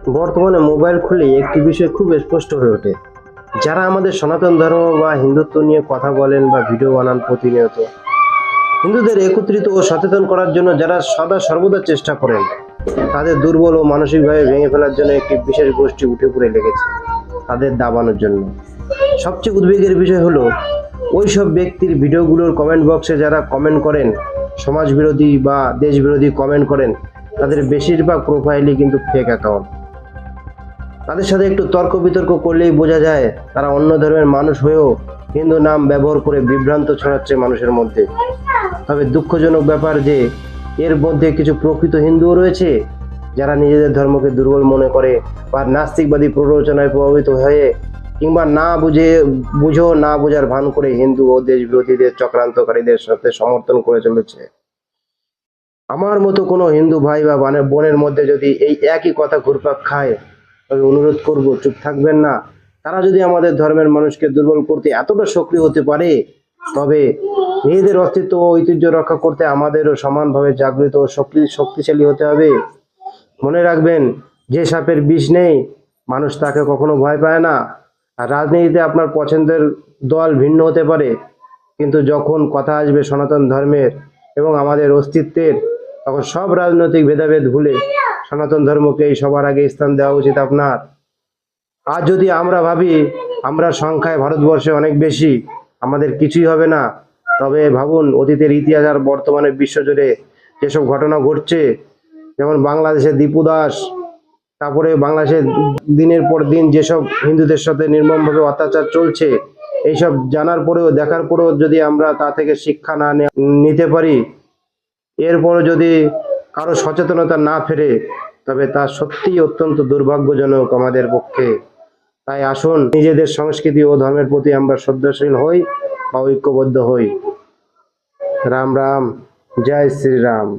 বর্তমানে মোবাইল খুলে একটি বিষয় খুব স্পষ্ট হয়ে ওঠে। যারা আমাদের সনাতন ধর্ম বা হিন্দুত্ব নিয়ে কথা বলেন বা ভিডিও বানান প্রতিনিয়ত, হিন্দুদের একত্রিত ও সচেতন করার জন্য যারা সদা সর্বদা চেষ্টা করেন, তাদের দুর্বল ও মানসিকভাবে ভেঙে ফেলার জন্য একটি বিশেষ গোষ্ঠী উঠে পড়ে লেগেছে তাদের দাবানোর জন্য। সবচেয়ে উদ্বেগের বিষয় হলো ওই সব ব্যক্তির ভিডিওগুলোর কমেন্ট বক্সে যারা কমেন্ট করেন, সমাজ বিরোধী বা দেশ বিরোধী কমেন্ট করেন, তাদের বেশিরভাগ প্রোফাইলই কিন্তু ফেক অ্যাকাউন্ট। তাদের সাথে একটু তর্ক বিতর্ক করলেই বোঝা যায় তারা অন্য ধর্মের মানুষ হয়েও হিন্দু নাম ব্যবহার করে বিভ্রান্ত ছড়াচ্ছে মানুষের মধ্যে। তবে দুঃখজনক ব্যাপার যে এর মধ্যে কিছু প্রকৃত হিন্দুও রয়েছে যারা নিজেদের ধর্মকে দুর্বল মনে করে বা নাস্তিকবাদী প্ররোচনায় প্রভাবিত হয়ে কিংবা বুঝো না বোঝার ভান করে হিন্দু ও দেশ বিরোধীদের চক্রান্তকারীদের সাথে সমর্থন করে চলেছে। আমার মতো কোনো হিন্দু ভাই বা বোনের মধ্যে যদি এই একই কথা ঘুরপাক খায়, তবে অনুরোধ করব চুপ থাকবেন না। তারা যদি আমাদের ধর্মের মানুষকে দুর্বল করতে এতটা সক্রিয় হতে পারে, তবে নিজেদের অস্তিত্ব ও ঐতিহ্য রক্ষা করতে আমাদেরও সমানভাবে জাগৃত ও শক্তিশালী হতে হবে। মনে রাখবেন, যে সাপের বিষ নেই মানুষ তাকে কখনো ভয় পায় না। আর রাজনীতিতে আপনার পছন্দের দল ভিন্ন হতে পারে, কিন্তু যখন কথা আসবে সনাতন ধর্মের এবং আমাদের অস্তিত্বের, তখন সব রাজনৈতিক ভেদাভেদ ভুলে সনাতন ধর্মকেই সবার আগে স্থান দেওয়া উচিত আপনার। আজ যদি আমরা ভাবি আমরা সংখ্যায় ভারতবর্ষে অনেক বেশি, আমাদের কিছুই হবে না, তবে ভাবুন অতীতের ইতিহাস আর বর্তমানে বিশ্বজুড়ে যেসব ঘটনা ঘটছে, যেমন বাংলাদেশে দীপু দাস, তারপরে বাংলাদেশে দিনের পর দিন যেসব হিন্দুদের সাথে নির্মমভাবে অত্যাচার চলছে, এইসব জানার পরেও দেখার পরেও যদি আমরা তা থেকে শিক্ষা না নিতে পারি, এরপরও যদি কারো সচেতনতা না ফেরে, তবে তা সত্যিই অত্যন্ত দুর্ভাগ্যজনক আমাদের পক্ষে। তাই আসুন নিজেদের সংস্কৃতি ও ধর্মের প্রতি আমরা শ্রদ্ধাশীল হই বা ঐক্যবদ্ধ হই। রাম রাম, জয় শ্রীরাম।